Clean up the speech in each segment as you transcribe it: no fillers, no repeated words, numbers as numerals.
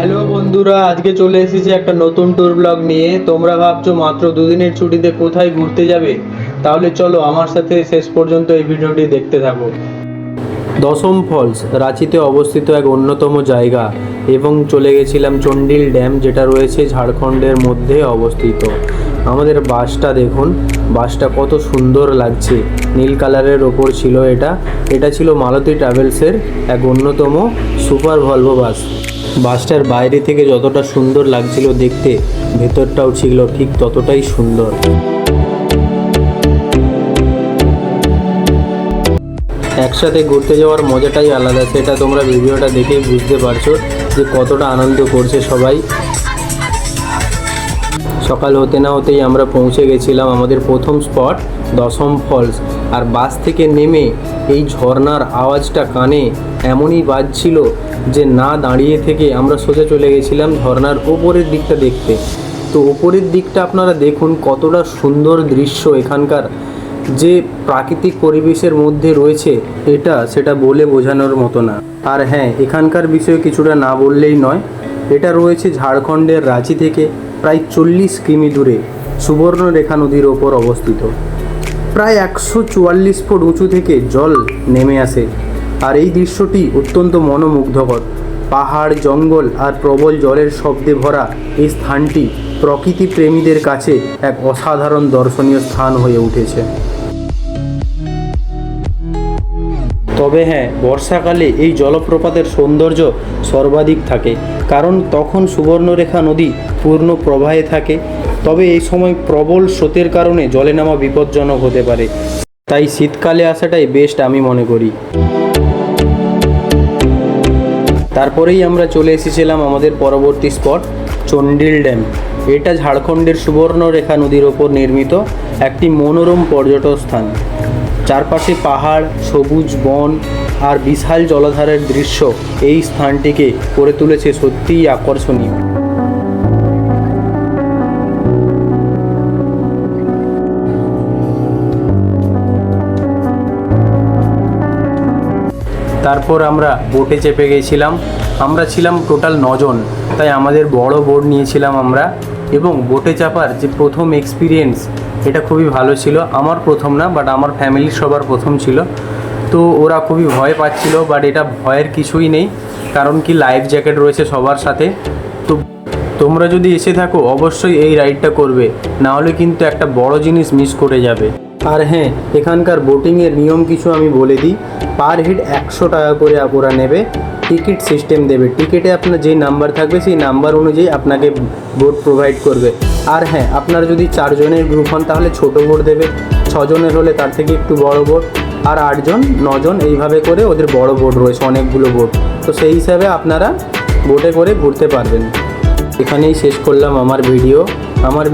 Hello বন্ধুরা, আজকে চলে এসেছি একটা নতুন ট্যুর ব্লগ নিয়ে। তোমরা ভাবছো মাত্র দুদিনের ছুটিতে কোথায় ঘুরতে যাবে, তাহলে চলো আমার সাথে শেষ পর্যন্ত এই ভিডিওটি দেখতে থাকো। দশম ফলস রাঁচিতে অবস্থিত এক অন্যতম জায়গা এবং চলে গেছিলাম চন্ডিল ড্যাম, যেটা রয়েছে ঝাড়খণ্ডের মধ্যে অবস্থিত। আমাদের বাসটা দেখুন, বাসটা কত সুন্দর লাগছে, নীল কালারের ওপর ছিল। এটা ছিল মালতী ট্রাভেলসের এক অন্যতম সুপার ভলভো বাস। বাসটার বাইরে থেকে যতটা সুন্দর লাগছিল দেখতে, ভেতরটাও ছিল ঠিক ততটাই সুন্দর। একসাথে ঘুরতে যাওয়ার মজাটাই আলাদা, সেটা তোমরা ভিডিওটা দেখেই বুঝতে পারছো যে কতটা আনন্দ করছে সবাই। সকাল হতে না হতেই আমরা পৌঁছে গেছিলাম আমাদের প্রথম স্পট দশম ফলস। আর বাস থেকে নেমে এই ঝর্নার আওয়াজটা কানে এমনই বাজছিল যে না দাঁড়িয়ে থেকে আমরা সোজা চলে গেছিলাম ঝর্নার ওপরের দিকটা দেখতে। তো ওপরের দিকটা আপনারা দেখুন, কতটা সুন্দর দৃশ্য এখানকার, যে প্রাকৃতিক পরিবেশের মধ্যে রয়েছে সেটা বলে বোঝানোর মতো না। আর হ্যাঁ, এখানকার বিষয়ে কিছুটা না বললেই নয়, এটা রয়েছে ঝাড়খণ্ডের রাঁচি থেকে প্রায় 40 কিমি দূরে সুবর্ণরেখা নদীর ওপর অবস্থিত। প্রায় 144 ফুট উঁচু থেকে জল নেমে আসে, আর এই দৃশ্যটি অত্যন্ত মনোমুগ্ধকর। পাহাড়, জঙ্গল আর প্রবল জলের শব্দে ভরা এই স্থানটি প্রকৃতি প্রেমীদের কাছে এক অসাধারণ দর্শনীয় স্থান হয়ে উঠেছে। তবে হ্যাঁ, বর্ষাকালে এই জলপ্রপাতের সৌন্দর্য সর্বাধিক থাকে, কারণ তখন সুবর্ণরেখা নদী পূর্ণ প্রবাহে থাকে। তবে এই সময় প্রবল স্রোতের কারণে জলে নামা বিপজ্জনক হতে পারে, তাই শীতকালে আসাটাই বেস্ট আমি মনে করি। তারপরেই আমরা চলে এসেছিলাম আমাদের পরবর্তী স্পট চন্ডিল ড্যাম। এটা ঝাড়খণ্ডের সুবর্ণরেখা নদীর ওপর নির্মিত একটি মনোরম পর্যটন স্থান। চারপাশে পাহাড়, সবুজ বন আর বিশাল জলাধারের দৃশ্য এই স্থানটিকে করে তুলেছে সত্যিই আকর্ষণীয়। তারপর আমরা বোটে চেপে গেছিলাম। আমরা ছিলাম টোটাল 9 জন, তাই আমাদের বড় বোট নিয়েছিলাম আমরা। এবং বোটে চাপার যে প্রথম এক্সপিরিয়েন্স, এটা খুবই ভালো ছিল। আমার প্রথম না, বাট আমার ফ্যামিলির সবার প্রথম ছিল। তো ওরা খুবই ভয় পাচ্ছিল, বাট এটা ভয়ের কিছুই নেই, কারণ কি লাইফ জ্যাকেট রয়েছে সবার সাথে। তো তোমরা যদি এসে থাকো অবশ্যই এই রাইডটা করবে, না হলে কিন্তু একটা বড় জিনিস মিস করে যাবে। আর হ্যাঁ, এখানকার বোটিংয়ের নিয়ম কিছু আমি বলে দিই। পার হেড 100 টাকা করে ওরা নেবে। টিকিট সিস্টেম দেবে, টিকিটে আপনার যেই নাম্বার থাকবে সেই নাম্বার অনুযায়ী আপনাকে বোট প্রোভাইড করবে। আর হ্যাঁ, আপনারা যদি 4 জনের গ্রুপ হন তাহলে ছোট বোট দেবে, 6 জনের হলে তার থেকে একটু বড় বোট, আর 8 জন 9 জন এইভাবে করে ওদের বড় বোট রয়েছে, অনেকগুলো বোট। তো সেই হিসাবে আপনারা বোটে করে ঘুরতে পারবেন। এখানেই শেষ করলাম আমার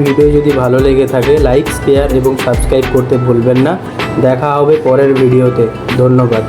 ভিডিও যদি ভালো লেগে থাকে লাইক, শেয়ার এবং সাবস্ক্রাইব করতে ভুলবেন না। দেখা হবে পরের ভিডিওতে। ধন্যবাদ।